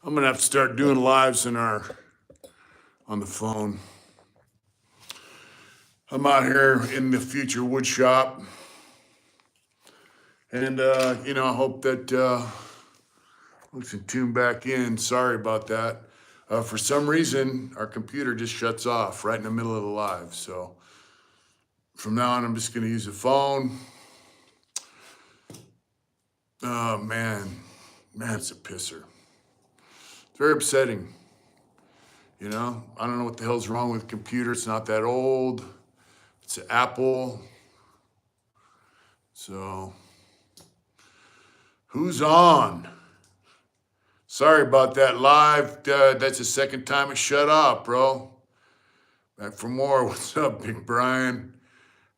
I'm gonna have to start doing lives on the phone. I'm out here in the future wood shop, and I hope that we can tune back in. Sorry about that. For some reason, our computer just shuts off right in the middle of the live. So from now on, I'm just gonna use the phone. Oh man, it's a pisser. It's very upsetting. I don't know what the hell's wrong with the computer. It's not that old. It's an Apple. So, who's on? Sorry about that live. That's the second time it shut off, bro. Back for more. What's up, Big Brian?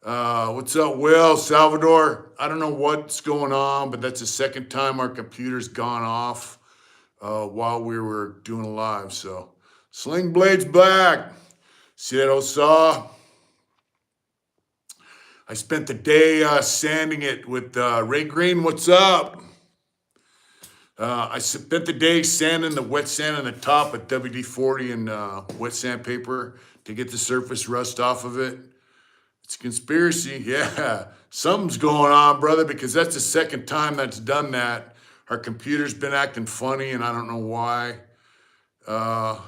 What's up, Will? Salvador? I don't know what's going on, but that's the second time our computer's gone off while we were doing a live. So, Sling Blade's back. See that old saw? I spent the day sanding it with Ray Green. What's up? I spent the day sanding the wet sand on the top with WD-40 and wet sandpaper to get the surface rust off of it. It's a conspiracy. Yeah, something's going on, brother, because that's the second time that's done that. Our computer's been acting funny, and I don't know why. Yeah,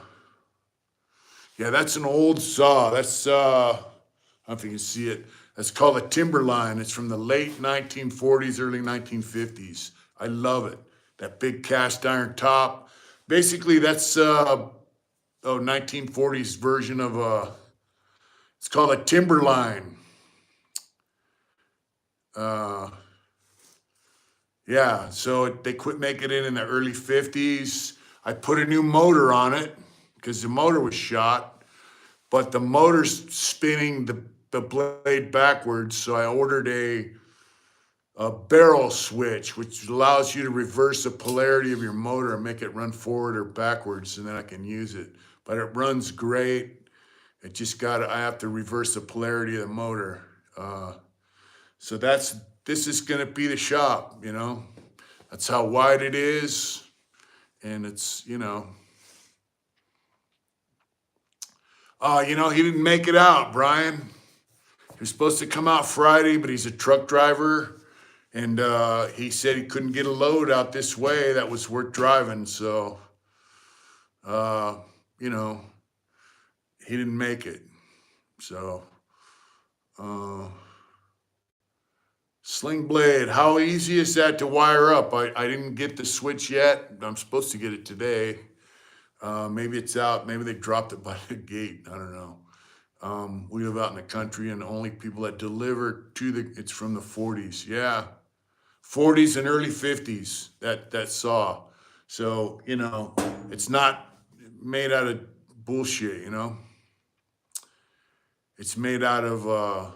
that's an old saw. That's, I don't know if you can see it. That's called a Timberline. It's from the late 1940s, early 1950s. I love it. That big cast iron top. Basically, that's 1940s version of it's called a Timberline. Yeah, so they quit making it in the early 50s. I put a new motor on it because the motor was shot, but the motor's spinning the blade backwards. So I ordered a barrel switch, which allows you to reverse the polarity of your motor and make it run forward or backwards, and then I can use it. But it runs great. I have to reverse the polarity of the motor. So this is gonna be the shop, That's how wide it is, and it's, he didn't make it out, Brian. He was supposed to come out Friday, but he's a truck driver. And he said he couldn't get a load out this way that was worth driving. So, he didn't make it. So, Sling Blade, how easy is that to wire up? I didn't get the switch yet. I'm supposed to get it today. Maybe it's out. Maybe they dropped it by the gate. I don't know. We live out in the country, and the only people that deliver it's from the 40s. Yeah. 40s and early 50s, that saw. So, it's not made out of bullshit, It's made out of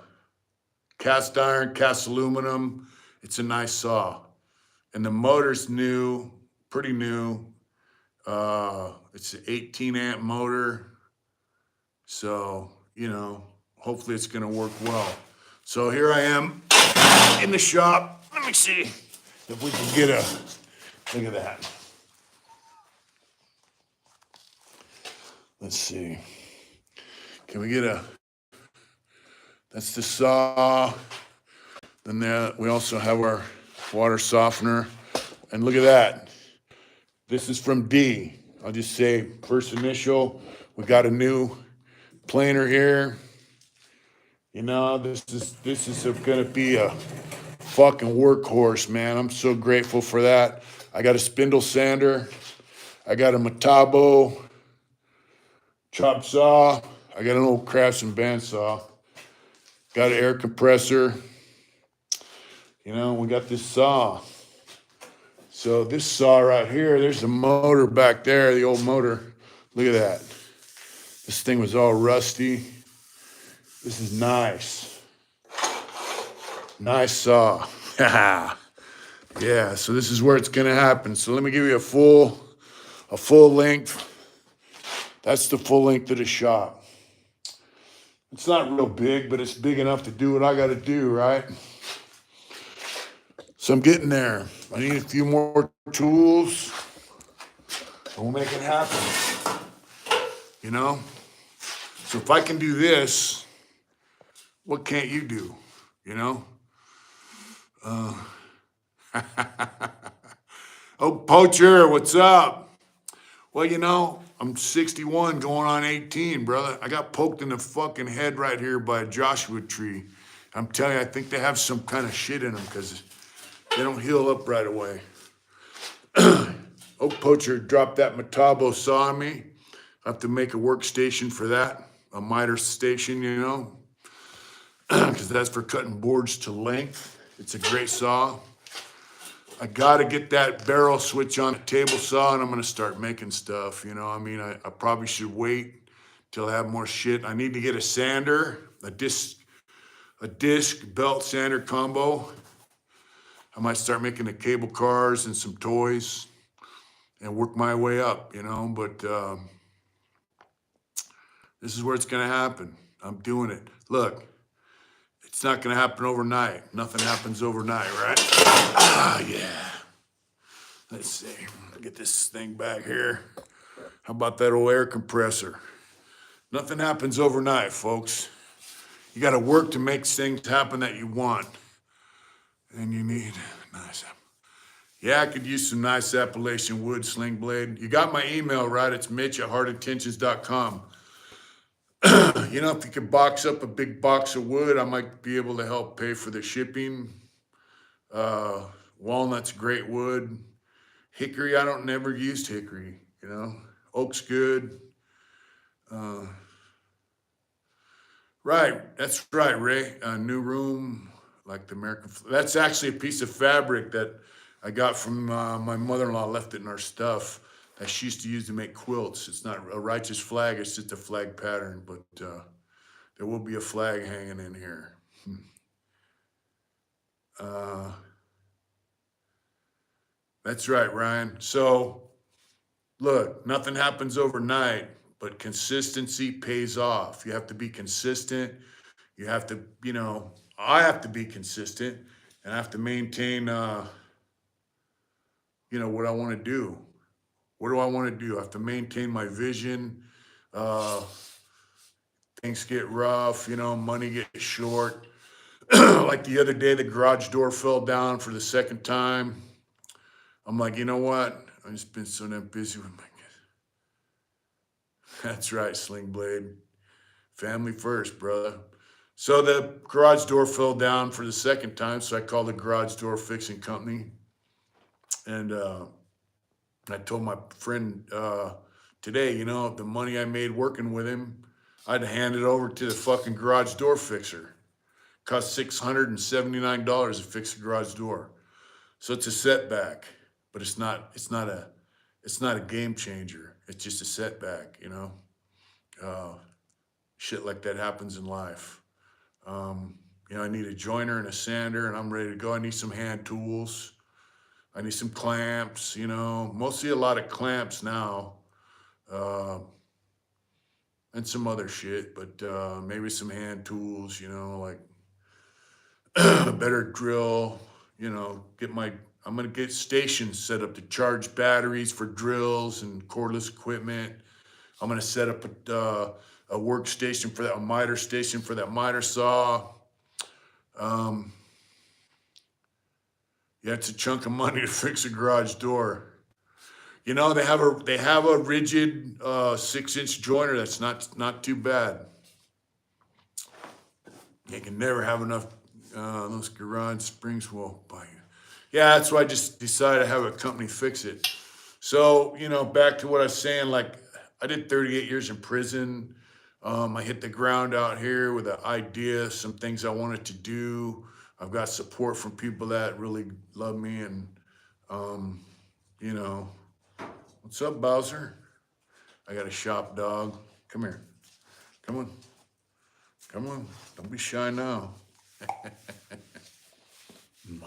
cast iron, cast aluminum. It's a nice saw. And the motor's new, pretty new. It's an 18 amp motor. So, hopefully it's gonna work well. So here I am in the shop. Let me see if we can get look at that. Let's see. Can we get that's the saw. Then we also have our water softener. And look at that. This is from D. I'll just say first initial. We got a new planer here. This is gonna be a fucking workhorse, man. I'm so grateful for that. I got a spindle sander. I got a Metabo chop saw. I got an old Craftsman bandsaw. Got an air compressor. We got this saw. So this saw right here, there's the motor back there, the old motor. Look at that. This thing was all rusty. This is nice. Nice saw. Yeah, so this is where it's gonna happen. So let me give you a full length. That's the full length of the shop. It's not real big, but it's big enough to do what I gotta do, right? So I'm getting there. I need a few more tools. we'll make it happen. You know? So if I can do this, what can't you do? You know? Oh, Poacher, what's up? Well, you know, I'm 61 going on 18, brother. I got poked in the fucking head right here by a Joshua tree. I'm telling you, I think they have some kind of shit in them because they don't heal up right away. Oh, Poacher dropped that Metabo saw on me. I have to make a workstation for that, a miter station, you know, because that's for cutting boards to length. It's a great saw. I gotta get that barrel switch on a table saw and I'm gonna start making stuff, you know. I mean, I probably should wait till I have more shit. I need to get a sander, a disc belt sander combo. I might start making the cable cars and some toys and work my way up, you know, but this is where it's gonna happen. I'm doing it. Look, it's not gonna happen overnight. Nothing happens overnight, right? Ah, yeah. Let's see, get this thing back here. How about that old air compressor? Nothing happens overnight, folks. You gotta work to make things happen that you want. And you need nice. Yeah, I could use some nice Appalachian wood sling blade. You got my email, right? It's mitch@heartintentions.com. You know, if you could box up a big box of wood, I might be able to help pay for the shipping. Walnut's great wood. Hickory, I don't never used hickory, you know. Oak's good. Right, that's right, Ray. New room, like the American. That's actually a piece of fabric that I got from my mother-in-law. Left it in our stuff that she used to use to make quilts. It's not a righteous flag. It's just a flag pattern, but there will be a flag hanging in here. That's right, Ryan. So, look, nothing happens overnight, but consistency pays off. You have to be consistent. You have to, you know, I have to be consistent and I have to maintain, you know, what I want to do. What do I want to do? I have to maintain my vision. Things get rough, you know, money gets short. Like the other day, the garage door fell down for the second time. I'm like, you know what? I've just been so damn busy with my kids. That's right, Sling Blade. Family first, brother. So the garage door fell down for the second time, so I called the garage door fixing company. And I told my friend today, you know, the money I made working with him, I'd hand it over to the fucking garage door fixer. Cost $679 to fix a garage door. So it's a setback, but it's not a game changer. It's just a setback, you know. Shit like that happens in life. You know, I need a joiner and a sander, and I'm ready to go. I need some hand tools. I need some clamps, you know, mostly a lot of clamps now, and some other shit, but maybe some hand tools, you know, like a better drill, you know, I'm gonna get stations set up to charge batteries for drills and cordless equipment. I'm gonna set up a workstation for that, a miter station for that miter saw. Yeah, it's a chunk of money to fix a garage door. You know, they have a rigid 6-inch joiner that's not too bad. You can never have enough. Those garage springs will buy you. Yeah, that's why I just decided to have a company fix it. So, you know, back to what I was saying, like I did 38 years in prison. I hit the ground out here with an idea, some things I wanted to do. I've got support from people that really love me and, you know, what's up, Bowser? I got a shop dog. Come here. Come on. Come on. Don't be shy now. I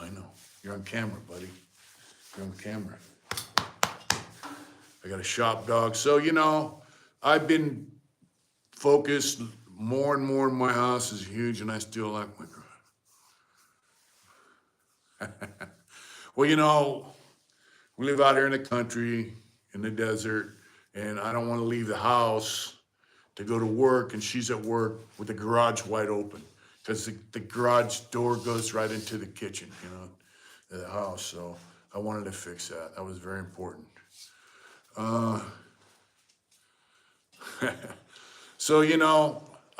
know. You're on camera, buddy. You're on camera. I got a shop dog. So, you know, I've been focused more and more. My house is huge and I still like my garage. Well, you know, we live out here in the country in the desert, and I don't want to leave the house to go to work, and she's at work with the garage wide open because the garage door goes right into the kitchen, of the house. So I wanted to fix that. That was very important. Uh, so,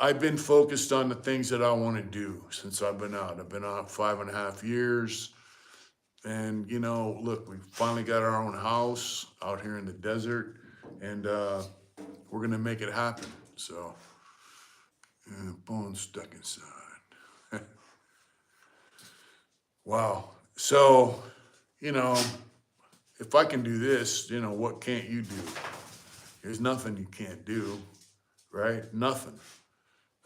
I've been focused on the things that I want to do since I've been out. I've been out 5.5 years. And, look, we finally got our own house out here in the desert, and we're going to make it happen. So, bone stuck inside. Wow. So, if I can do this, what can't you do? There's nothing you can't do, right? Nothing.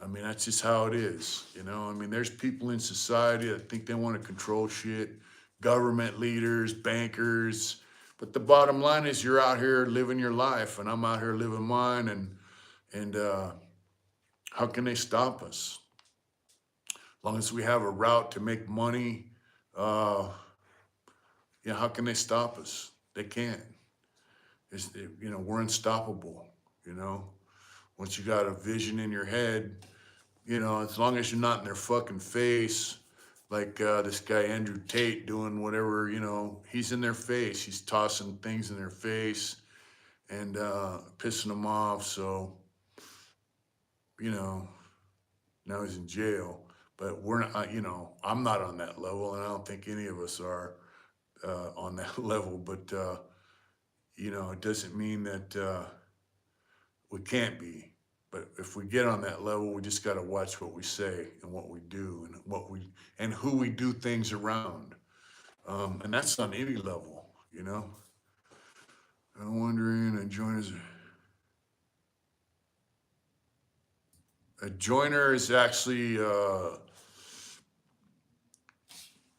I mean, that's just how it is, I mean, there's people in society that think they want to control shit, government leaders, bankers. But the bottom line is you're out here living your life, and I'm out here living mine, and how can they stop us? As long as we have a route to make money, how can they stop us? They can't. We're unstoppable, Once you got a vision in your head, as long as you're not in their fucking face, like this guy Andrew Tate doing whatever, he's in their face. He's tossing things in their face and pissing them off. So, now he's in jail. But we're not, I'm not on that level, and I don't think any of us are on that level. But, it doesn't mean that we can't be. But if we get on that level, we just got to watch what we say and what we do and who we do things around. And that's on any level, I'm wondering, a joiner is actually a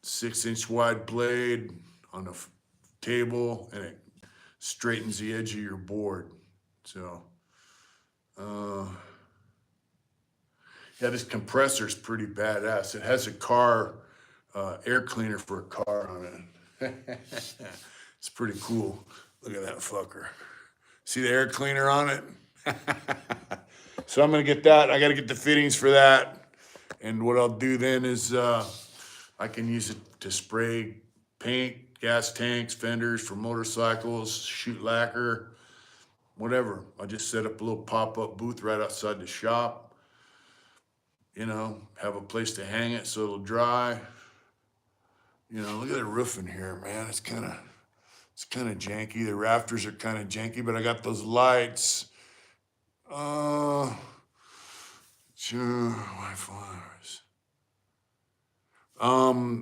6-inch wide blade on a table, and it straightens the edge of your board. So, yeah, this compressor is pretty badass. It has a car air cleaner for a car on it. It's pretty cool. Look at that fucker. See the air cleaner on it? So I'm gonna get that. I gotta get the fittings for that. And what I'll do then is I can use it to spray paint, gas tanks, fenders for motorcycles, shoot lacquer, whatever. I'll just set up a little pop-up booth right outside the shop. Have a place to hang it so it'll dry. Look at the roof in here, man. It's kind of janky. The rafters are kind of janky, but I got those lights. Sure, Wi-Fi's.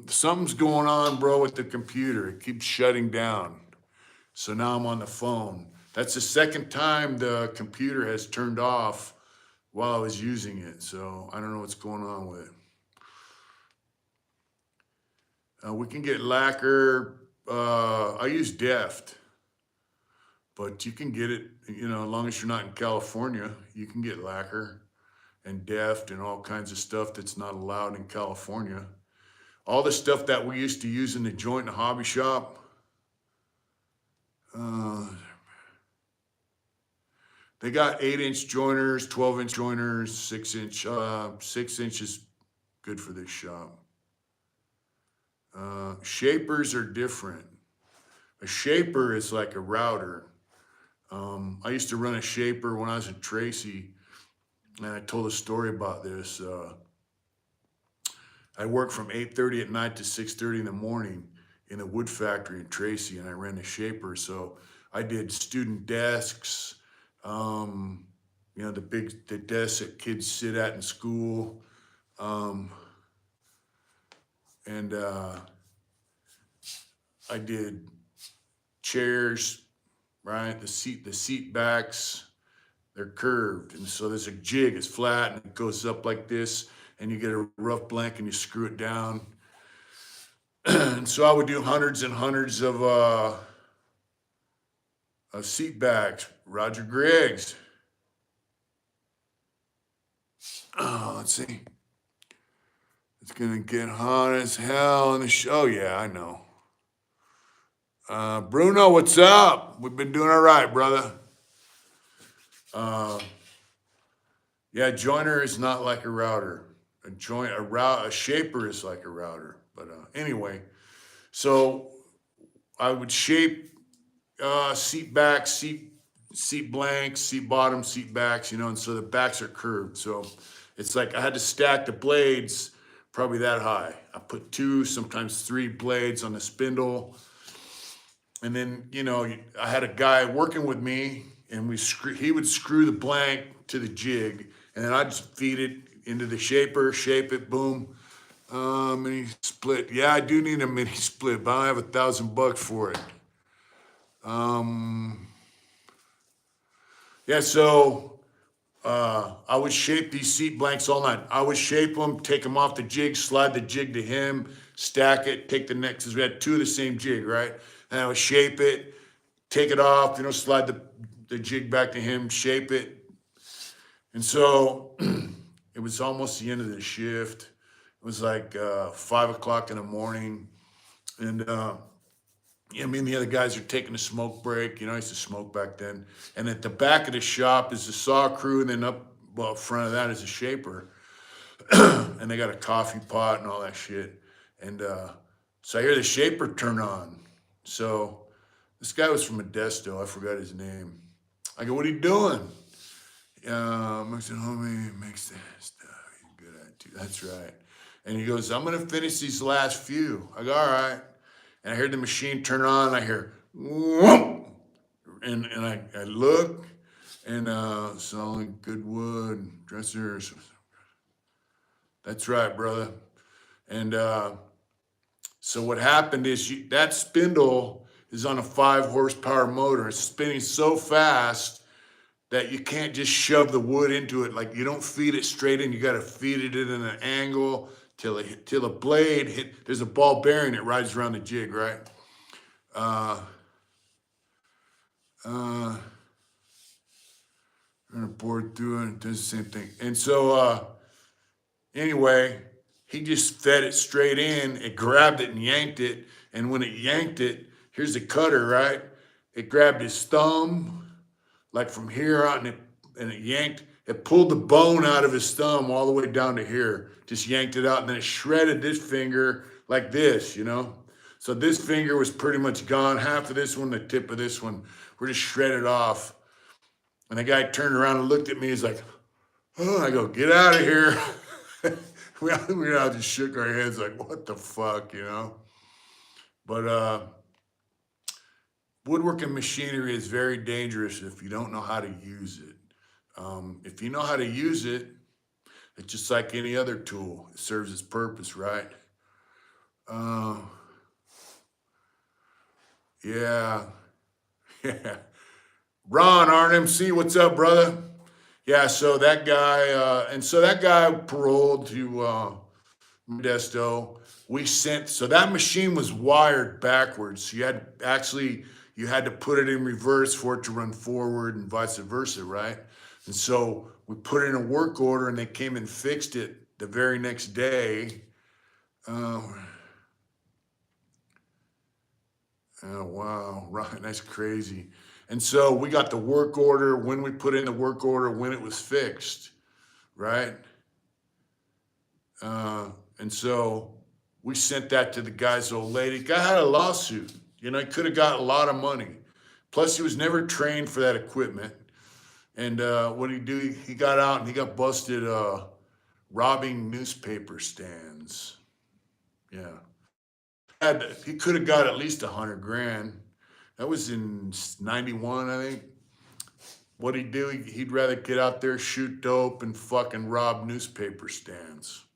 Something's going on, bro, with the computer. It keeps shutting down. So now I'm on the phone. That's the second time the computer has turned off while I was using it. So I don't know what's going on with it. We can get lacquer. I use Deft, but you can get it, as long as you're not in California, you can get lacquer and Deft and all kinds of stuff that's not allowed in California. All the stuff that we used to use in the joint and hobby shop. They got 8-inch joiners, 12-inch joiners, 6-inch. 6-inch is good for this shop. Shapers are different. A shaper is like a router. I used to run a shaper when I was in Tracy, and I told a story about this. I worked from 8:30 at night to 6:30 in the morning in the wood factory in Tracy, and I ran a shaper. So I did student desks, the desks that kids sit at in school. And I did chairs, right? The seat backs, they're curved. And so there's a jig, it's flat and it goes up like this, and you get a rough blank and you screw it down. And so I would do hundreds and hundreds of seat backs. Roger Griggs. Oh, let's see. It's gonna get hot as hell in the show. Oh, yeah, I know. Bruno, what's up? We've been doing all right, brother. Yeah, joiner is not like a router. A shaper is like a router. But anyway, so I would shape seat backs, seat blanks, seat bottoms, seat backs, and so the backs are curved. So it's like I had to stack the blades probably that high. I put 2, sometimes 3 blades on the spindle. And then, I had a guy working with me, and he would screw the blank to the jig, and then I'd just feed it into the shaper, shape it, boom. Mini split. Yeah, I do need a mini split, but I don't have $1,000 for it. Yeah, so I would shape these seat blanks all night. I would shape them, take them off the jig, slide the jig to him, stack it, take the next, because we had 2 of the same jig, right? And I would shape it, take it off, slide the jig back to him, shape it. And so it was almost the end of the shift. It was like 5 o'clock in the morning. And me and the other guys are taking a smoke break. I used to smoke back then. And at the back of the shop is the saw crew, and then up front of that is a shaper. And they got a coffee pot and all that shit. And so I hear the shaper turn on. So this guy was from Modesto. I forgot his name. I go, "What are you doing?" I said, "Homie, makes that stuff. He's good at it too." That's right. And he goes, "I'm going to finish these last few." I go, "All right." And I heard the machine turn on. I hear, whoop, and I look, and selling good wood dressers. That's right, brother. And so what happened is that spindle is on a 5 horsepower motor. It's spinning so fast that you can't just shove the wood into it. Like, you don't feed it straight in. You got to feed it in an angle till the blade hit. There's a ball bearing that rides around the jig, right? And a board through it, it does the same thing. And so anyway, he just fed it straight in. It grabbed it and yanked it. And when it yanked it, here's the cutter, right? It grabbed his thumb, like from here out, and it yanked. It pulled the bone out of his thumb all the way down to here. Just yanked it out, and then it shredded this finger like this, So this finger was pretty much gone. Half of this one, the tip of this one, were just shredded off. And the guy turned around and looked at me. He's like, "Oh," I go, "Get out of here." we all just shook our heads like, what the fuck, But woodworking machinery is very dangerous if you don't know how to use it. If you know how to use it, it's just like any other tool. It serves its purpose, right? Yeah. Yeah. Ron, RMC, what's up, brother? Yeah, so that guy, paroled to Modesto. So that machine was wired backwards. So you had to put it in reverse for it to run forward and vice versa, right? And so we put in a work order, and they came and fixed it the very next day. Oh wow, right, that's crazy. And so we got the work order when we put in the work order when it was fixed, right? And so we sent that to the guy's old lady. Guy had a lawsuit. He could have got a lot of money. Plus, he was never trained for that equipment. And what did he do? He got out and he got busted robbing newspaper stands. Yeah. He could have got at least 100 grand. That was in 91, I think. What'd he do? He'd rather get out there, shoot dope, and fucking rob newspaper stands.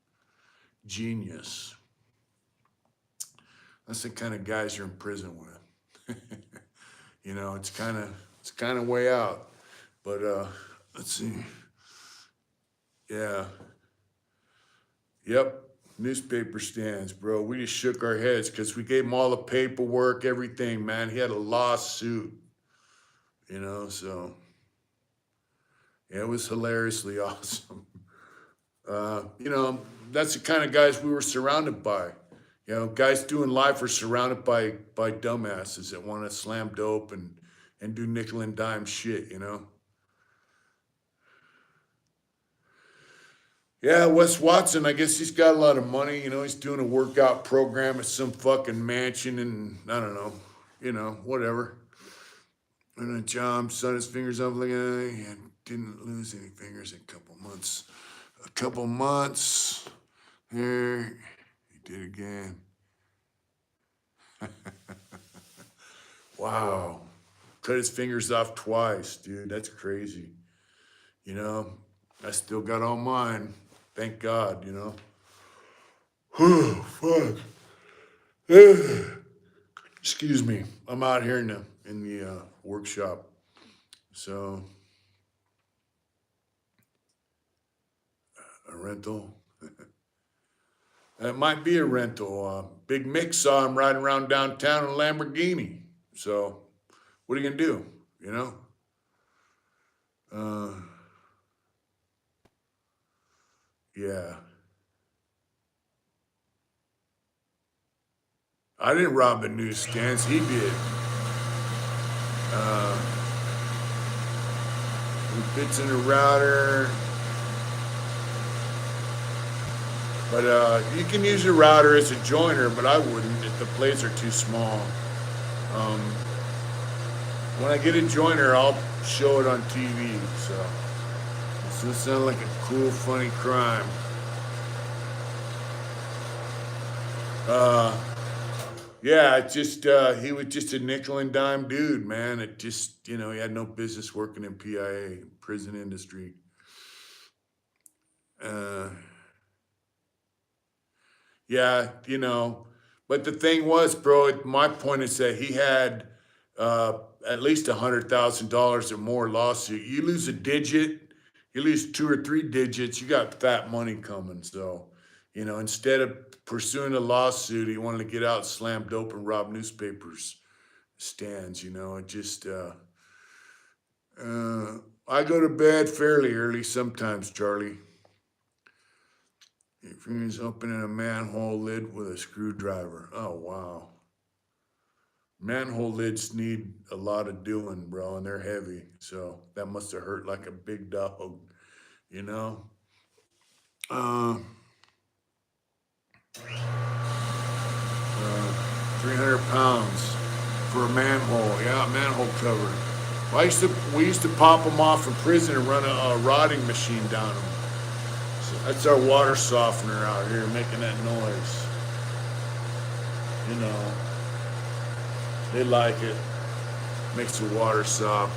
Genius. That's the kind of guys you're in prison with. It's kind of way out. But let's see. Yeah. Yep. Newspaper stands, bro. We just shook our heads because we gave him all the paperwork, everything, man. He had a lawsuit, so yeah, it was hilariously awesome. That's the kind of guys we were surrounded by. You know, guys doing life are surrounded by dumbasses that want to slam dope and do nickel and dime shit. You know. Yeah, Wes Watson. I guess he's got a lot of money. You know, he's doing a workout program at some fucking mansion, and I don't know. You know, whatever. And then John shut his fingers up like and didn't lose any fingers in a couple months. A couple months. There, he did again. Wow. Cut his fingers off twice, dude. That's crazy. You know, I still got all mine. Thank God, you know. Oh, fuck. Excuse me. I'm out here in the workshop. So, a rental. It might be a rental. Big Mick saw him riding around downtown in a Lamborghini. So, what are you gonna do? You know? Uh, yeah. I didn't rob the newsstands. He did. Uh, he fits in a router. But you can use your router as a joiner, but I wouldn't if the plates are too small. Um, when I get a joiner, I'll show it on TV. So this will sound like a cool, funny crime. Uh, yeah, it just he was just a nickel and dime dude, man. It just he had no business working in PIA, prison industry. Uh, Yeah, but the thing was, bro, my point is that he had uh, at least $100,000 or more lawsuit. You lose a digit, you lose two or three digits, you got fat money coming. So, instead of pursuing a lawsuit, he wanted to get out, slam dope, and rob newspapers stands. It just, uh, I go to bed fairly early sometimes, Charlie. If he's opening a manhole lid with a screwdriver. Oh, wow. Manhole lids need a lot of doing, bro, and they're heavy. So that must have hurt like a big dog, you know? Uh, 300 pounds for a manhole. Yeah, manhole cover. Well, we used to pop them off in prison and run a rotting machine down them. So that's our water softener out here making that noise. You know, they like it. Makes the water soft.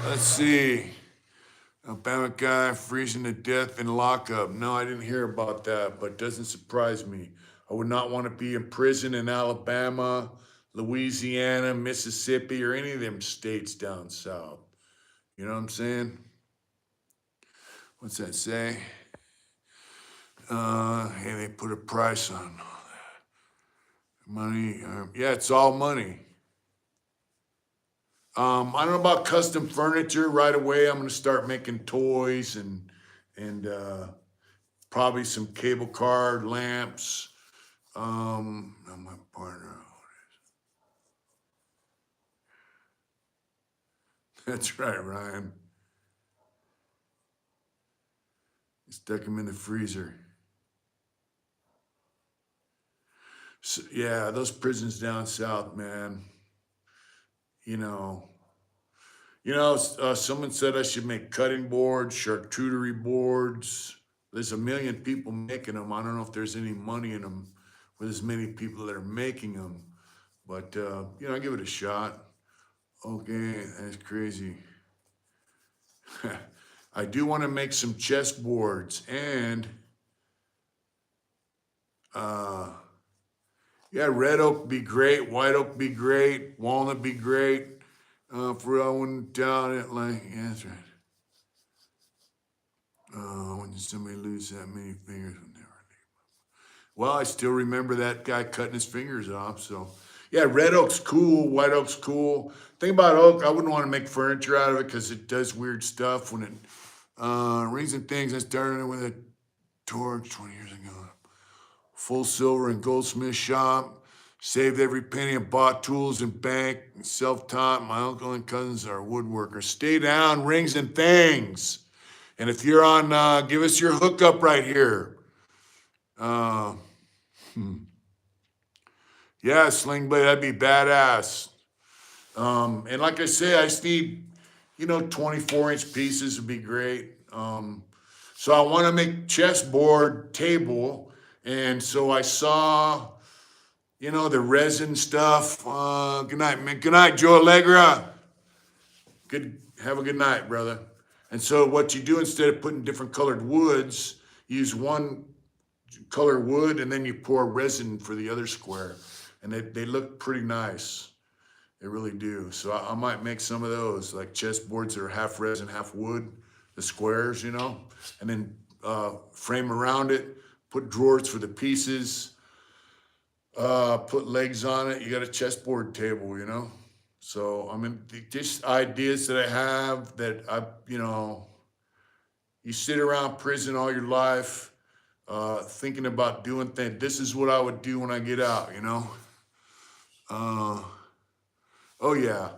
Let's see. Alabama guy freezing to death in lockup. No, I didn't hear about that, but it doesn't surprise me. I would not want to be in prison in Alabama, Louisiana, Mississippi, or any of them states down south. You know what I'm saying? What's that say? Hey, they put a price on money. Yeah, it's all money. I don't know about custom furniture right away. I'm going to start making toys and probably some cable car lamps. Not my partner. That's right, Ryan. Stuck him in the freezer. So, yeah, those prisons down south, man. You know, someone said I should make cutting boards, charcuterie boards. There's a million people making them. I don't know if there's any money in them with as many people that are making them, but I give it a shot. Okay, that's crazy. I do want to make some chessboards and uh, yeah, red oak be great, white oak be great, walnut be great. For I went down it like yeah, that's right. When did somebody lose that many fingers? Well, I still remember that guy cutting his fingers off. So, yeah, red oak's cool, white oak's cool. Thing about oak, I wouldn't want to make furniture out of it because it does weird stuff when it rings and things. I started it with a torch 20 years ago. full silver and goldsmith shop. Saved every penny and bought tools and bank. Self-taught. My uncle and cousins are woodworkers. Stay down, rings and things. And if you're on, give us your hookup right here. Yeah, sling blade, that'd be badass. And like I say, I just need, 24-inch pieces would be great. So I want to make chessboard table. And so I saw, the resin stuff. Good night, man. Good night, Joe Allegra. Have a good night, brother. And so what you do, instead of putting different colored woods, use one color wood and then you pour resin for the other square. And they look pretty nice. They really do. So I might make some of those, like chessboards that are half resin, half wood, the squares, and then frame around it, put drawers for the pieces, put legs on it. You got a chessboard table, So I mean, just ideas that I have that you sit around prison all your life, thinking about doing things. This is what I would do when I get out, Oh yeah,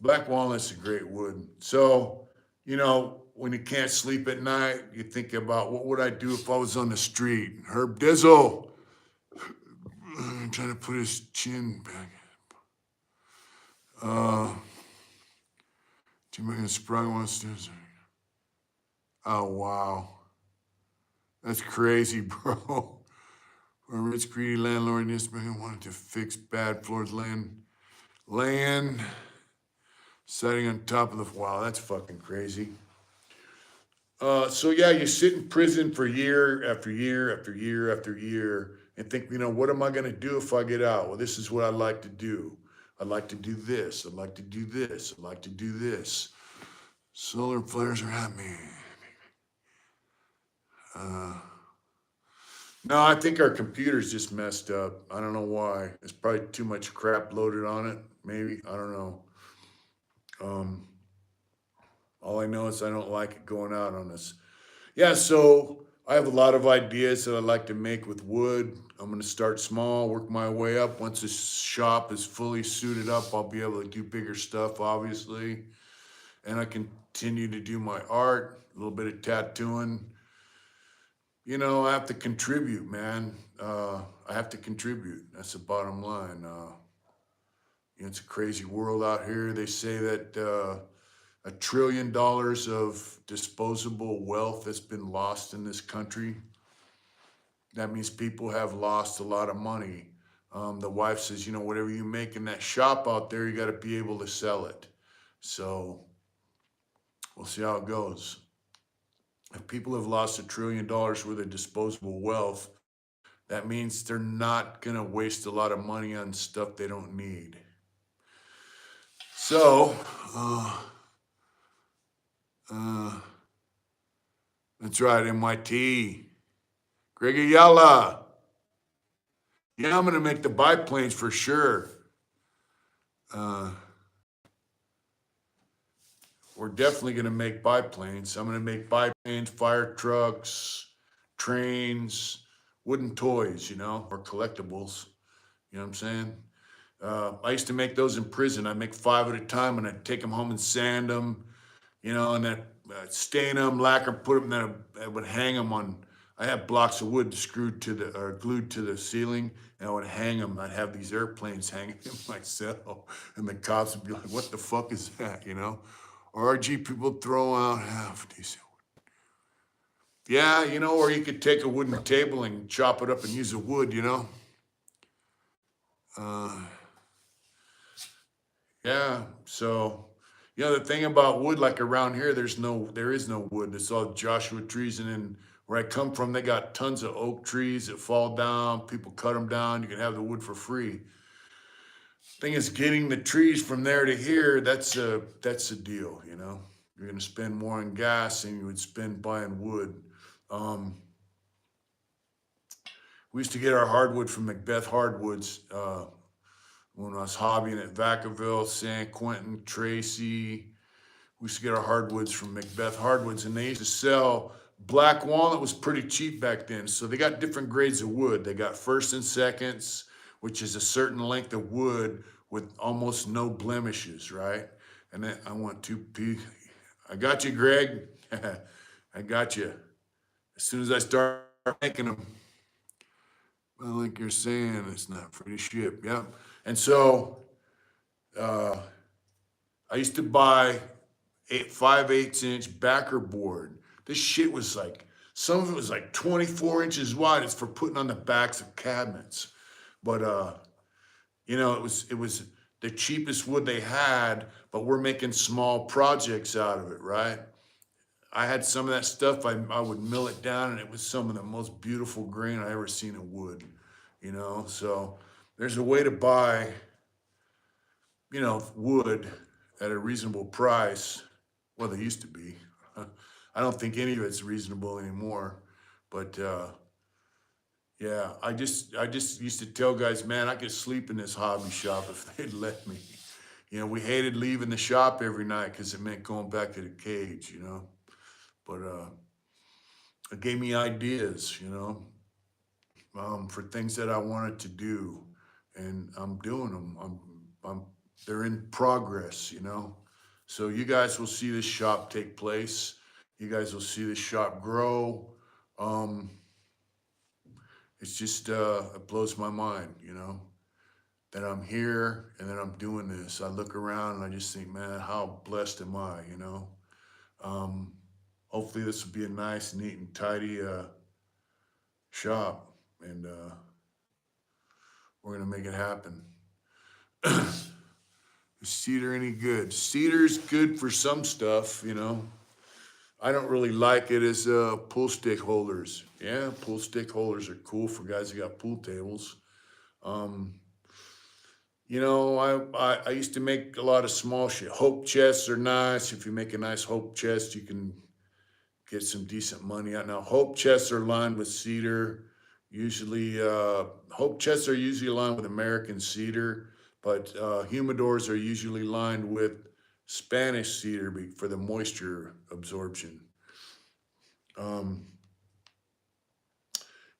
black walnut's a great wood. So, when you can't sleep at night, you think about what would I do if I was on the street? Herb Dizzle, I'm trying to put his chin back. Jim Megan Sprague wants to. Oh wow, that's crazy, bro. A rich greedy landlord in this man wanted to fix bad floors, land sitting on top of the, wow, that's fucking crazy. So yeah, you sit in prison for year after year after year after year and think, what am I gonna do if I get out? Well, this is what I like to do. I'd like to do this. I'd like to do this. I'd like to do this. Solar flares are at me. No, I think our computer's just messed up. I don't know why. There's probably too much crap loaded on it. Maybe. I don't know. All I know is I don't like it going out on this. Yeah, so I have a lot of ideas that I'd like to make with wood. I'm going to start small, work my way up. Once the shop is fully suited up, I'll be able to do bigger stuff, obviously. And I continue to do my art, a little bit of tattooing. I have to contribute, man. I have to contribute. That's the bottom line. It's a crazy world out here. They say that $1 trillion of disposable wealth has been lost in this country. That means people have lost a lot of money. The wife says, whatever you make in that shop out there, you got to be able to sell it. So we'll see how it goes. If people have lost $1 trillion worth of disposable wealth, that means they're not going to waste a lot of money on stuff they don't need. So, that's right, MIT. Greg Ayala. Yeah, I'm going to make the biplanes for sure. We're definitely going to make biplanes. I'm going to make biplanes, fire trucks, trains, wooden toys, or collectibles. You know what I'm saying? I used to make those in prison. I'd make 5 at a time and I'd take them home and sand them, and then stain them, lacquer, put them, then I would hang them on. I had blocks of wood screwed to or glued to the ceiling, and I would hang them. I'd have these airplanes hanging in my cell, and the cops would be like, "What the fuck is that?" RG people throw out half decent. Yeah, or you could take a wooden table and chop it up and use the wood, Yeah, so, the thing about wood, like around here, there is no wood. It's all Joshua trees, and then where I come from, they got tons of oak trees that fall down. People cut them down. You can have the wood for free. Thing is, getting the trees from there to here, that's a deal, You're gonna spend more on gas than you would spend buying wood. We used to get our hardwood from Macbeth Hardwoods when I was hobbying at Vacaville, San Quentin, Tracy. We used to get our hardwoods from Macbeth Hardwoods, and they used to sell Black walnut was pretty cheap back then. So they got different grades of wood. They got first and seconds, which is a certain length of wood with almost no blemishes, right? And then I want I got you, Greg. I got you. As soon as I start making them, well, like you're saying, it's not free to ship. Yeah. And so uh, I used to buy 5/8 inch backer board. This shit was like, some of it was like 24 inches wide. It's for putting on the backs of cabinets. But it was the cheapest wood they had, but we're making small projects out of it, right? I had some of that stuff. I would mill it down, and it was some of the most beautiful grain I ever seen in wood. So there's a way to buy, wood at a reasonable price. Well, they used to be. I don't think any of it's reasonable anymore. But yeah, I just used to tell guys, man, I could sleep in this hobby shop if they'd let me. We hated leaving the shop every night because it meant going back to the cage. But it gave me ideas, for things that I wanted to do, and I'm doing them. They're in progress. So you guys will see this shop take place. You guys will see this shop grow. Um, it's just it blows my mind, that I'm here and that I'm doing this. I look around and I just think, man, how blessed am I? Um, Hopefully this will be a nice, neat, and tidy shop, and we're gonna make it happen. Is cedar any good? Cedar's good for some stuff. I don't really like it as pool stick holders. Yeah, pool stick holders are cool for guys who got pool tables. Um, I used to make a lot of small shit. Hope chests are nice. If you make a nice hope chest, you can get some decent money out. Now, hope chests are lined with cedar. Usually, hope chests are usually lined with American cedar, but humidors are usually lined with Spanish cedar for the moisture absorption. Um,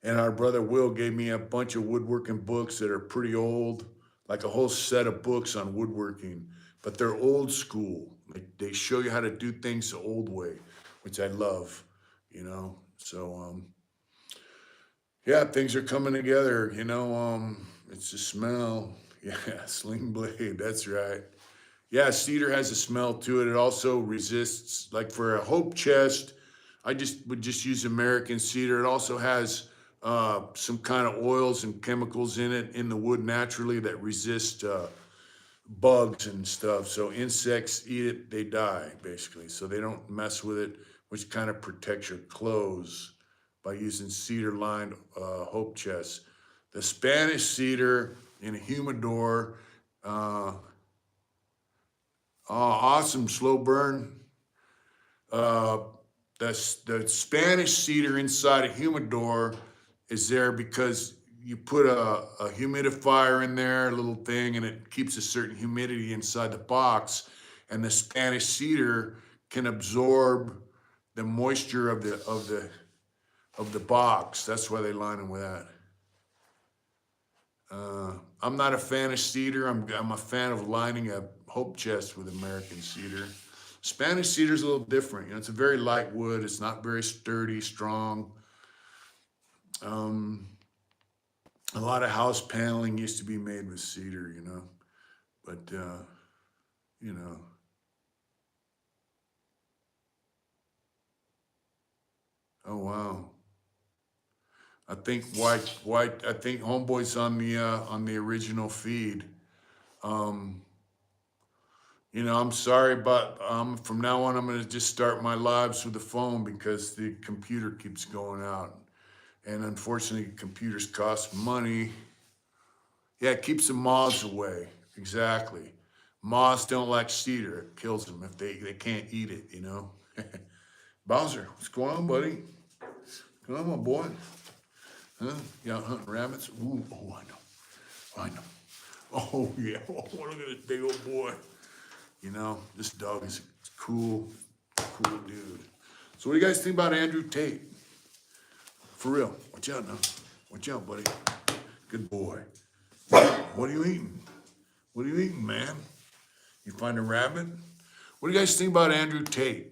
and our brother Will gave me a bunch of woodworking books that are pretty old, like a whole set of books on woodworking, but they're old school. They show you how to do things the old way, which I love. So yeah, things are coming together. It's a smell. Yeah, sling blade, that's right. Yeah, cedar has a smell to it. It also resists, like for a hope chest, I would just use American cedar. It also has some kind of oils and chemicals in it in the wood naturally that resist bugs and stuff. So insects eat it, they die basically. So they don't mess with it, which kind of protects your clothes by using cedar lined hope chests. The Spanish cedar in a humidor, awesome slow burn. Uh, the Spanish cedar inside a humidor is there because you put a humidifier in there, a little thing, and it keeps a certain humidity inside the box. And the Spanish cedar can absorb the moisture of the box. That's why they line them with that. I'm not a fan of cedar. I'm a fan of lining a hope chest with American cedar. Spanish cedar is a little different. It's a very light wood. It's not very sturdy, strong. Um, a lot of house paneling used to be made with cedar. But you know, oh wow. I think White. I think Homeboy's on the original feed. Um, I'm sorry, but from now on, I'm going to just start my lives with the phone because the computer keeps going out. And unfortunately, computers cost money. Yeah, it keeps the moths away. Exactly. Moths don't like cedar. It kills them if they can't eat it. Bowser, what's going on, buddy? Come on, my boy. Huh? You out hunting rabbits? Ooh, oh, I know. I know. Oh, yeah. Oh, look at this big old boy. This dog is a cool dude. So what do you guys think about Andrew Tate? For real. Watch out now. Watch out, buddy. Good boy. What are you eating? What are you eating, man? You find a rabbit? What do you guys think about Andrew Tate?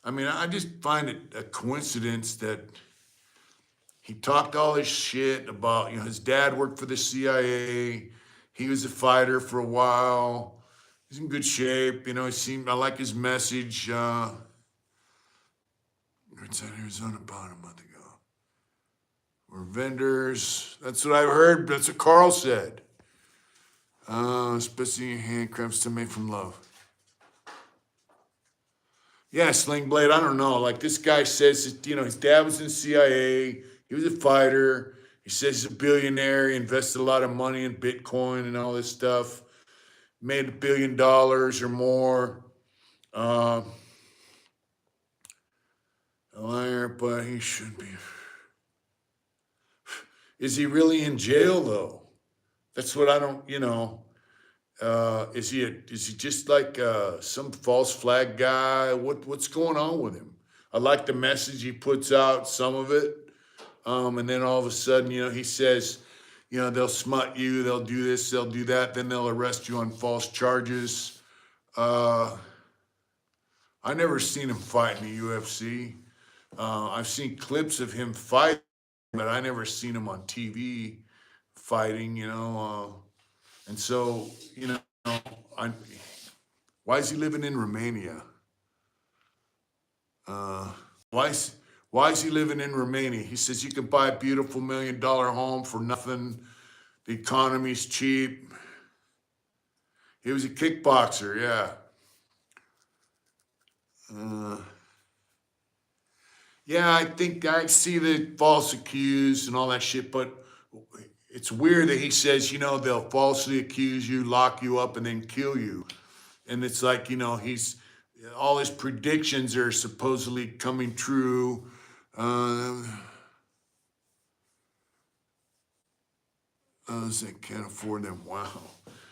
I mean, I just find it a coincidence that he talked all this shit about, his dad worked for the CIA. He was a fighter for a while. He's in good shape. I like his message. It's at Arizona about a month ago. We're vendors. That's what I've heard. That's what Carl said. Especially your hand cramps to made from love. Yeah, Sling Blade, I don't know. Like this guy says, his dad was in the CIA. He was a fighter. He says he's a billionaire. He invested a lot of money in Bitcoin and all this stuff. Made $1 billion or more. A liar, but he should be. Is he really in jail though? That's what I don't, is he just like some false flag guy? What's going on with him? I like the message he puts out, some of it. And then all of a sudden, he says, they'll smut you, they'll do this, they'll do that, then they'll arrest you on false charges. I never seen him fight in the UFC. I've seen clips of him fight, but I never seen him on TV fighting, and so, why is he living in Romania? Why is he living in Romania? He says you can buy a beautiful $1 million home for nothing. The economy's cheap. He was a kickboxer, yeah. Yeah, I think I see the false accused and all that shit, but it's weird that he says, they'll falsely accuse you, lock you up, and then kill you. And it's like, all his predictions are supposedly coming true. They can't afford them. Wow.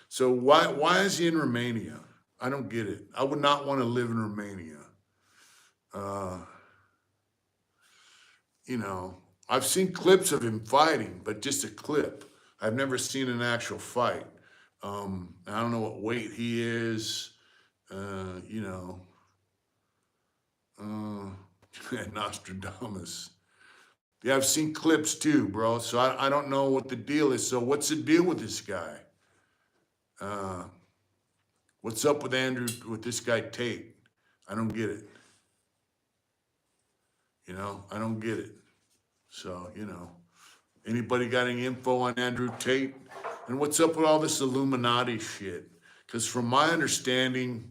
So why is he in Romania? I don't get it. I would not want to live in Romania. I've seen clips of him fighting, but just a clip. I've never seen an actual fight. I don't know what weight he is. Nostradamus. Yeah, I've seen clips too, bro. So I don't know what the deal is. So what's the deal with this guy? What's up with this guy Tate? I don't get it. I don't get it. So, anybody got any info on Andrew Tate? And what's up with all this Illuminati shit? Because from my understanding,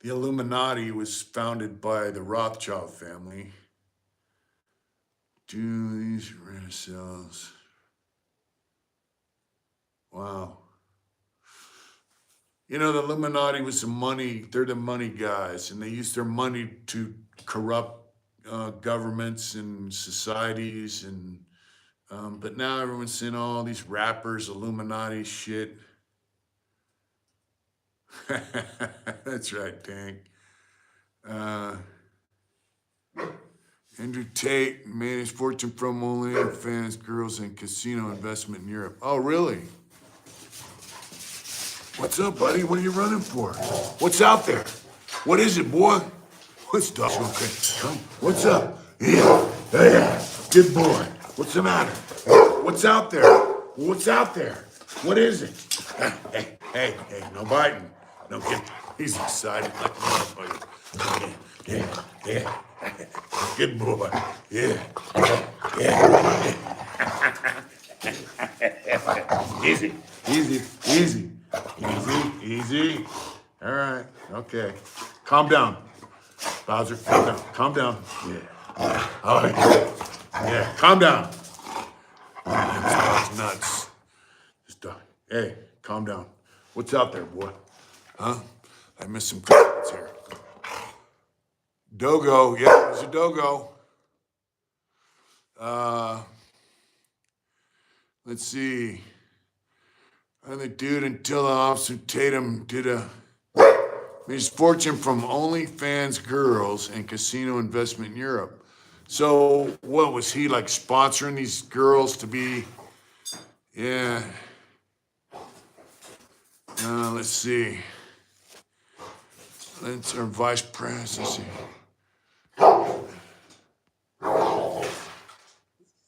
the Illuminati was founded by the Rothschild family. Do these cells. Wow. The Illuminati was they're the money guys, and they use their money to corrupt governments and societies, and but now everyone's saying all these rappers, Illuminati shit. That's right, Tank. Andrew Tate made his fortune from OnlyFans, girls, and casino investment in Europe. Oh, really? What's up, buddy? What are you running for? What's out there? What is it, boy? What's up? Okay. Come. What's up? Yeah. Good boy. What's the matter? What's out there? What's out there? What is it? Hey, no biting. No kidding. He's excited like a motherfucker. Yeah. Good boy. Yeah. Easy. All right. Okay. Calm down. Bowser, calm down. Yeah. All right. Yeah, calm down. That's nuts. Hey, calm down. What's out there, boy? Huh? I missed some cards here. Dogo, yeah, there's a dogo. Let's see. And the dude until Officer Tatum did a Made his fortune from OnlyFans girls and casino investment in Europe. So what was he like sponsoring these girls to be? Yeah. Let's see. That's our vice president.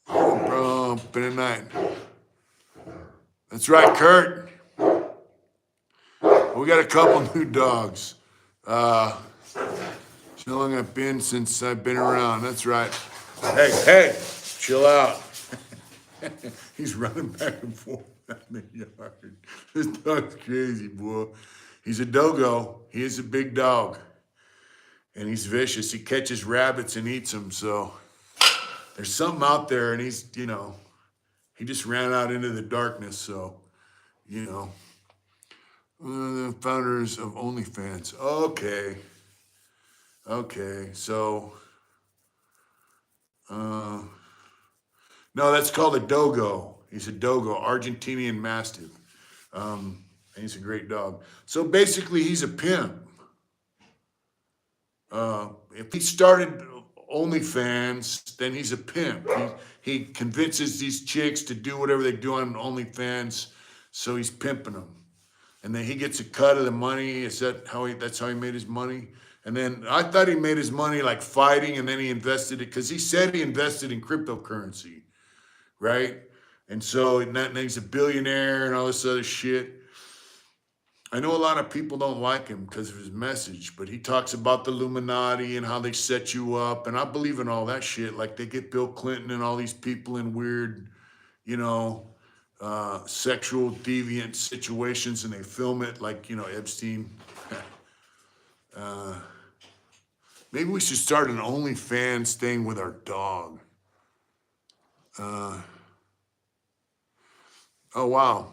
Bro, been a night. That's right, Kurt. We got a couple new dogs. How long I've been since I've been around. That's right. Hey, chill out. He's running back and forth out in the yard. This dog's crazy, boy. He's a dogo. He is a big dog. And he's vicious. He catches rabbits and eats them. So there's something out there, and he's, he just ran out into the darkness. So, the founders of OnlyFans. Okay. So, no, that's called a dogo. He's a dogo, Argentinian Mastiff. And he's a great dog. So basically, he's a pimp. If he started OnlyFans, then he's a pimp. He convinces these chicks to do whatever they do on OnlyFans, so he's pimping them. And then he gets a cut of the money. That's how he made his money? And then I thought he made his money like fighting, and then he invested it, because he said he invested in cryptocurrency, right? And so now he's a billionaire and all this other shit. I know a lot of people don't like him because of his message, but he talks about the Illuminati and how they set you up. And I believe in all that shit. Like they get Bill Clinton and all these people in weird, sexual deviant situations, and they film it like, Epstein. Maybe we should start an OnlyFans thing with our dog. Oh, wow.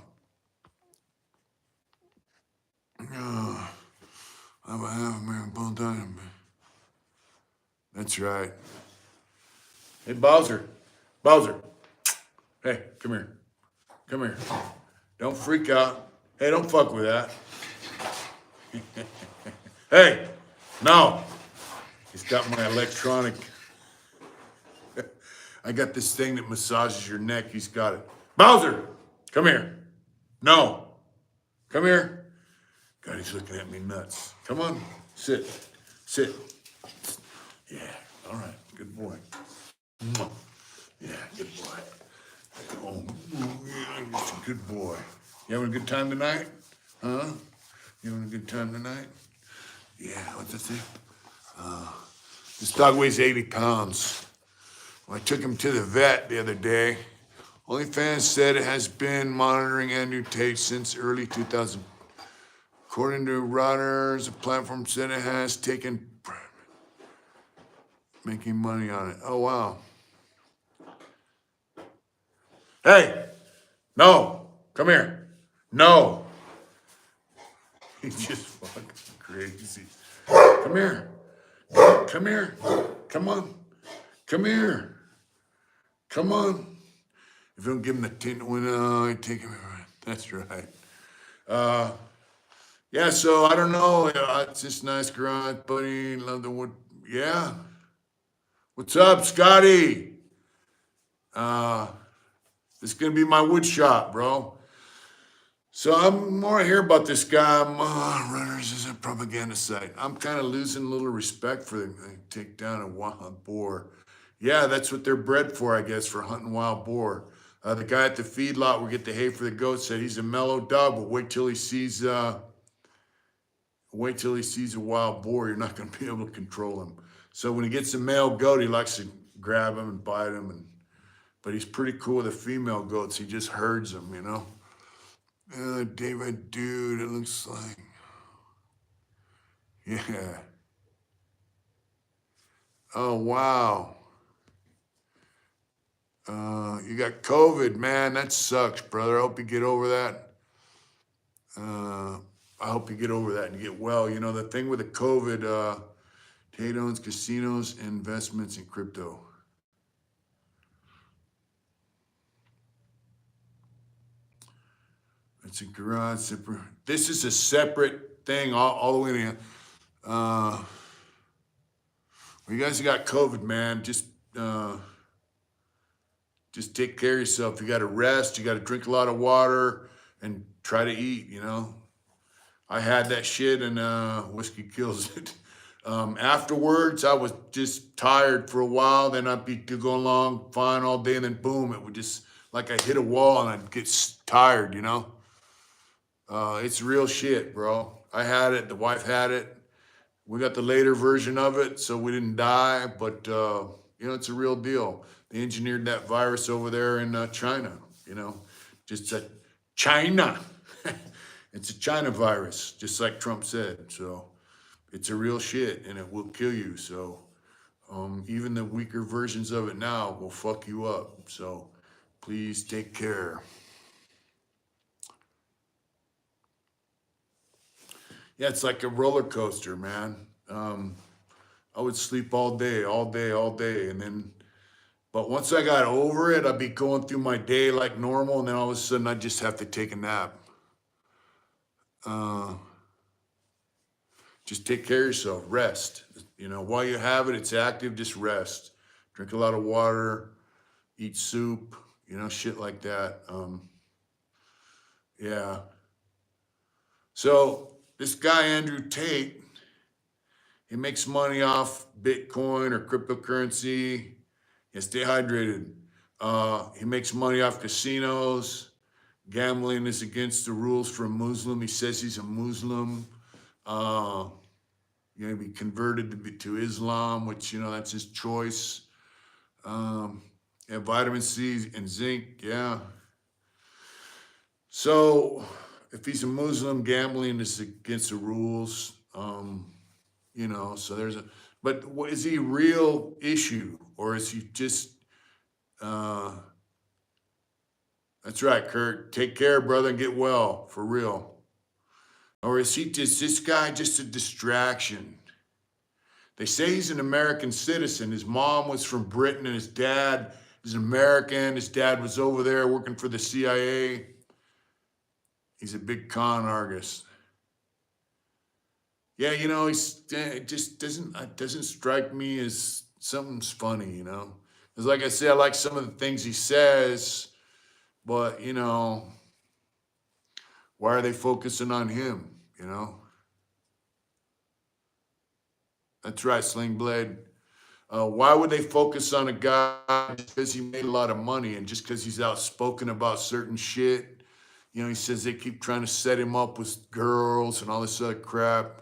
I'm a half man full time. That's right. Hey, Bowser. Hey, come here. Don't freak out. Hey, don't fuck with that. Hey, no. He's got my electronic. I got this thing that massages your neck. He's got it. Bowser, come here. No. Come here. God, he's looking at me nuts. Come on, sit. Yeah, all right, good boy. Yeah, good boy. Oh, yeah, he's a good boy. You having a good time tonight? Huh? You having a good time tonight? Yeah, what's that thing? This dog weighs 80 pounds. When I took him to the vet the other day, OnlyFans said it has been monitoring Andrew Tate since early 2000. According to Reuters, the platform said it has taken making money on it. Oh, wow. Hey, no, come here. No. He's just fucking crazy. Come here. Come here. Come on. Come here. Come on. If you don't give him the tint window, I take him. That's right. Yeah, so I don't know. It's just nice garage, buddy. Love the wood. Yeah. What's up, Scotty? This is gonna be my wood shop, bro. So I'm more hear about this guy. Runners is a propaganda site. I'm kind of losing a little respect for them. They take down a wild boar. Yeah, that's what they're bred for, I guess, for hunting wild boar. The guy at the feedlot will get the hay for the goats said he's a mellow dog, but wait till he sees a wild boar. You're not going to be able to control him. So when he gets a male goat, he likes to grab him and bite him. But he's pretty cool with the female goats. He just herds them, David, dude, it looks like. Yeah. Oh, wow. You got COVID, man. That sucks, brother. I hope you get over that. I hope you get over that and get well. The thing with the COVID, Tate owns casinos and investments in crypto. It's a garage separate. This is a separate thing all the way to, well, you guys got COVID, man. Just take care of yourself. You got to rest. You got to drink a lot of water and try to eat. I had that shit, and whiskey kills it. Afterwards, I was just tired for a while. Then I'd be going along fine all day, and then boom, it would just like I hit a wall and I'd get tired. It's real shit, bro. I had it. The wife had it. We got the later version of it, so we didn't die. But it's a real deal. They engineered that virus over there in China. Just China. It's a China virus, just like Trump said. So it's a real shit, and it will kill you. So even the weaker versions of it now will fuck you up. So please take care. Yeah, it's like a roller coaster, man. I would sleep all day, but once I got over it, I'd be going through my day like normal, and then all of a sudden I just have to take a nap. Just take care of yourself, rest. While you have it, it's active, just rest. Drink a lot of water, eat soup, shit like that. Yeah. So this guy, Andrew Tate, he makes money off Bitcoin or cryptocurrency. Yeah, stay hydrated. He makes money off casinos. Gambling is against the rules for a Muslim. He says he's a Muslim. Be converted to Islam, which, that's his choice. Vitamin C and zinc, yeah. So if he's a Muslim, gambling is against the rules. So but is he a real issue, or is he just, that's right, Kurt, take care, brother, and get well, for real. Or is this guy just a distraction? They say he's an American citizen. His mom was from Britain and his dad is an American. His dad was over there working for the CIA. He's a big con artist. Yeah, it just doesn't strike me as something's funny, Because like I said, I like some of the things he says, but, why are they focusing on him, That's right, Sling Blade. Why would they focus on a guy just because he made a lot of money and just because he's outspoken about certain shit? He says they keep trying to set him up with girls and all this other crap.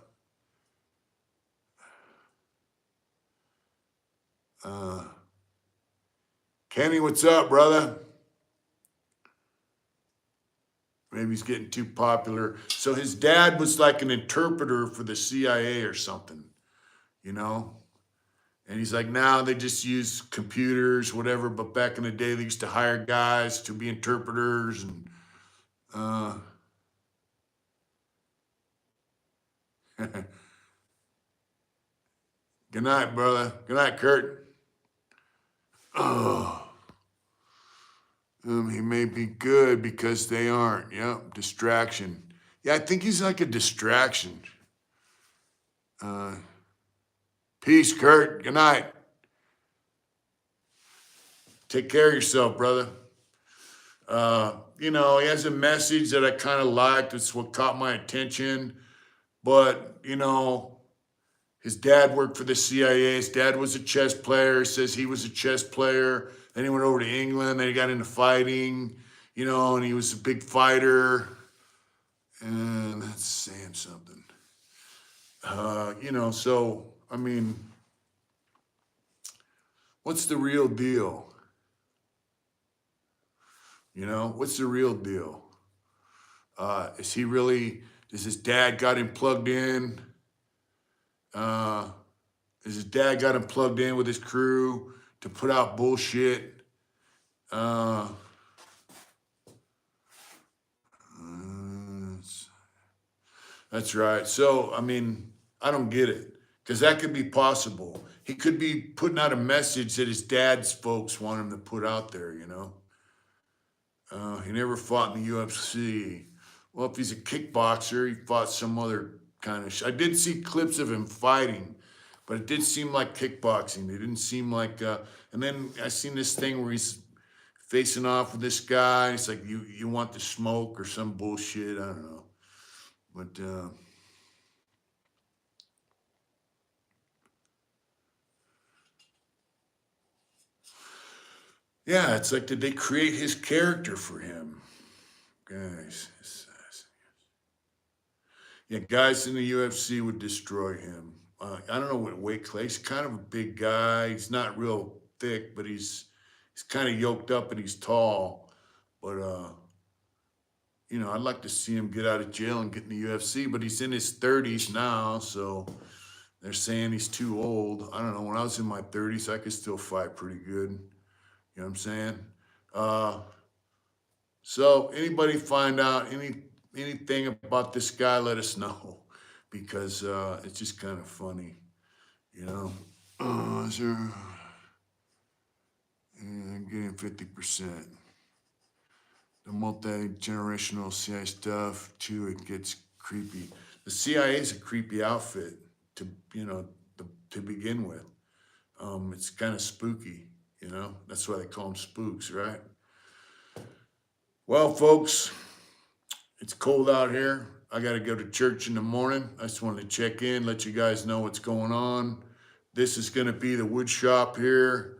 Kenny, what's up, brother? Maybe he's getting too popular. So his dad was like an interpreter for the CIA or something, And he's like, now they just use computers, whatever. But back in the day, they used to hire guys to be interpreters. And good night, brother. Good night, Kurt. Oh. He may be good because they aren't. Yep, distraction. Yeah, I think he's like a distraction. Peace, Kurt. Good night. Take care of yourself, brother. He has a message that I kind of liked. It's what caught my attention. But, his dad worked for the CIA. His dad was a chess player. He says he was a chess player. Then he went over to England. Then he got into fighting, and he was a big fighter. And that's saying something. So, what's the real deal? What's the real deal? Does his dad got him plugged in? His dad got him plugged in with his crew to put out bullshit? That's right. So, I don't get it, because that could be possible. He could be putting out a message that his dad's folks want him to put out there, He never fought in the UFC. Well, if he's a kickboxer, he fought some other kind of. I did see clips of him fighting, but it did seem like kickboxing. It didn't seem like. And then I seen this thing where he's facing off with this guy. It's like you want the smoke or some bullshit. I don't know, but yeah, it's like did they create his character for him, guys? Yeah, guys in the UFC would destroy him. I don't know what weight class. He's kind of a big guy. He's not real thick, but he's kind of yoked up and he's tall. But I'd like to see him get out of jail and get in the UFC. But he's in his 30s now, so they're saying he's too old. I don't know. When I was in my 30s, I could still fight pretty good. You know what I'm saying? Uh, so anybody find out anything about this guy, let us know because it's just kind of funny, you know. Is there? I'm getting 50%. The multi-generational CIA stuff too. It gets creepy. The CIA is a creepy outfit to to begin with. It's kind of spooky, you know. That's why they call them spooks, right? Well, folks, it's cold out here. I got to go to church in the morning. I just wanted to check in, let you guys know what's going on. This is going to be the wood shop here.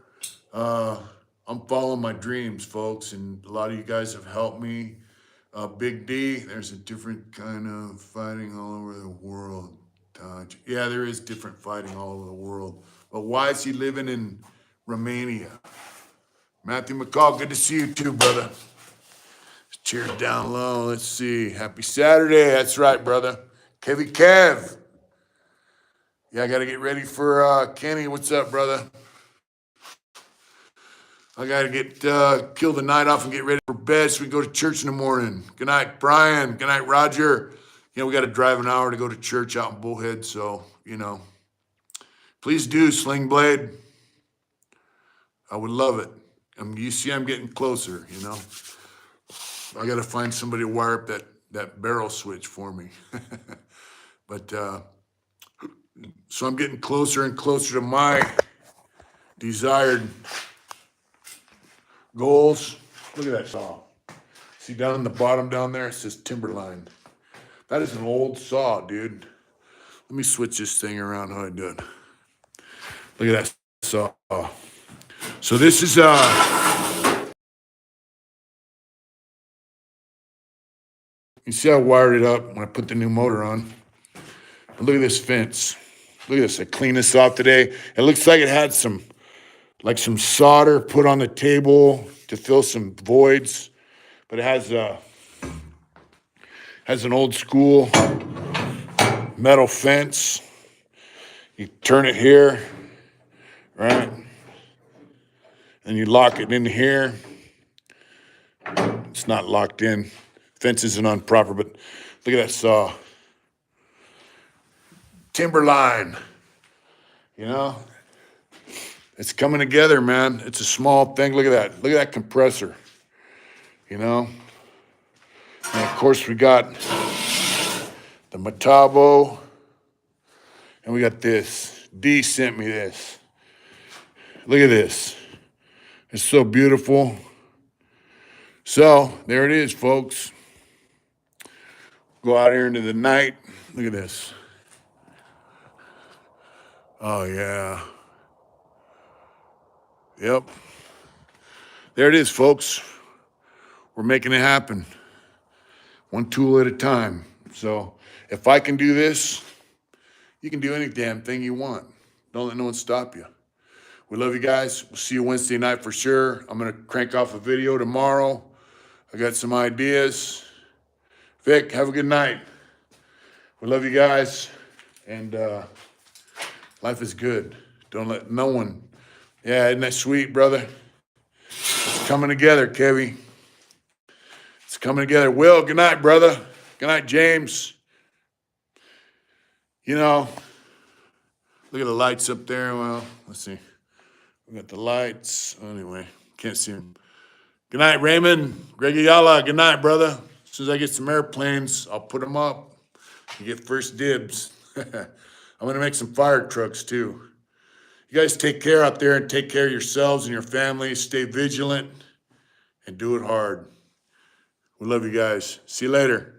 I'm following my dreams, folks, and a lot of you guys have helped me. Big D, there's a different kind of fighting all over the world. Taj. Yeah, there is different fighting all over the world. But why is he living in Romania? Matthew McCall, good to see you too, brother. Cheers down low. Let's see. Happy Saturday. That's right, brother. Kevy Kev. Yeah, I got to get ready for Kenny. What's up, brother? I got to get kill the night off and get ready for bed so we go to church in the morning. Good night, Brian. Good night, Roger. We got to drive an hour to go to church out in Bullhead. So, please do, Sling Blade. I would love it. You see, I'm getting closer, I got to find somebody to wire up that barrel switch for me. But so I'm getting closer and closer to my desired goals. Look at that saw. See down in the bottom down there, it says Timberline. That is an old saw, dude. Let me switch this thing around how I do it. Look at that saw. So this is you see I wired it up when I put the new motor on. But look at this fence. Look at this. I cleaned this off today. It looks like it had some solder put on the table to fill some voids, but it has an old school metal fence. You turn it here, right? And you lock it in here. It's not locked in. Fence isn't on proper, but look at that saw. Timberline. It's coming together, man. It's a small thing. Look at that. Look at that compressor. And of course we got the Metabo. And we got this. D sent me this. Look at this. It's so beautiful. So there it is, folks. Go out here into the night. Look at this. Oh, yeah. Yep. There it is, folks. We're making it happen. One tool at a time. So if I can do this, you can do any damn thing you want. Don't let no one stop you. We love you guys. We'll see you Wednesday night for sure. I'm going to crank off a video tomorrow. I got some ideas. Vic, have a good night. We love you guys. And life is good. Don't let no one. Yeah, isn't that sweet, brother? It's coming together, Kevy. It's coming together. Will, good night, brother. Good night, James. Look at the lights up there. Well, let's see. We got the lights. Anyway, can't see them. Good night, Raymond. Greg Ayala, good night, brother. As soon as I get some airplanes, I'll put them up. You get first dibs. I'm gonna make some fire trucks too. You guys take care out there and take care of yourselves and your families. Stay vigilant and do it hard. We love you guys. See you later.